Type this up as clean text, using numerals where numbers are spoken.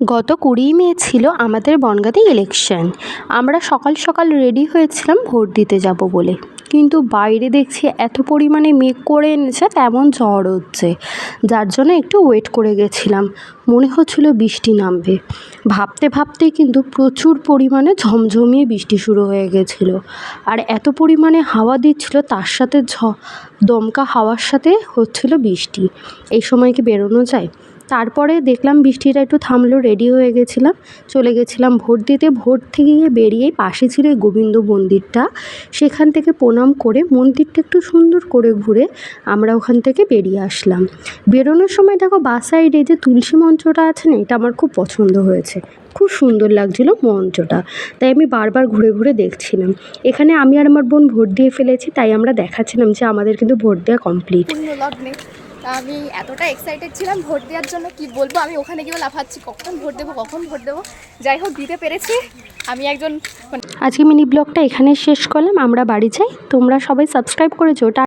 গত ২০ মে ছিল আমাদের বনগাঁতে ইলেকশন। আমরা সকাল সকাল রেডি হয়েছিলাম ভোট দিতে যাব বলে, কিন্তু বাইরে দেখছি এত পরিমাণে মেঘ করে এনেছে, তেমন ঝড় হচ্ছে, যার জন্য একটু ওয়েট করে গেছিলাম। মনে হচ্ছিল বৃষ্টি নামবে, ভাবতে ভাবতেই কিন্তু প্রচুর পরিমাণে ঝমঝমিয়ে বৃষ্টি শুরু হয়ে গেছিলো। আর এত পরিমাণে হাওয়া দিচ্ছিল, তার সাথে দমকা হাওয়ার সাথে হচ্ছিল বৃষ্টি। এই সময় কি বেরোনো যায়? তারপরে দেখলাম বৃষ্টিটা একটু থামলো, রেডি হয়ে গেছিলাম, চলে গেছিলাম ভোট দিতে। ভোট থেকে বেরিয়েই পাশে ছিল এই গোবিন্দ মন্দিরটা, সেখান থেকে প্রণাম করে মন্দিরটা একটু সুন্দর করে ঘুরে আমরা ওখান থেকে বেরিয়ে আসলাম। বেরোনোর সময় দেখো বাস সাইডে যে তুলসী মঞ্চটা আছে না, এটা আমার খুব পছন্দ হয়েছে, খুব সুন্দর লাগছিল মঞ্চটা, তাই আমি বারবার ঘুরে ঘুরে দেখছিলাম। এখানে আমি আর আমার বোন ভোট দিয়ে ফেলেছি, তাই আমরা দেখাচ্ছিলাম যে আমাদের কিন্তু ভোট দেওয়া কমপ্লিট। লগ্নে আমি এতটা এক্সাইটেড ছিলাম ভোট দেওয়ার জন্য, কি বলবো, আমি ওখানে গিয়ে লাফাচ্ছি কখন ভোট দেবো। যাই হোক, দিতে পেরেছি। আমি একজন আজকে মিনি ব্লগটা এখানে শেষ করলাম, আমরা বাড়ি যাই। তোমরা সবাই সাবস্ক্রাইব করেছো।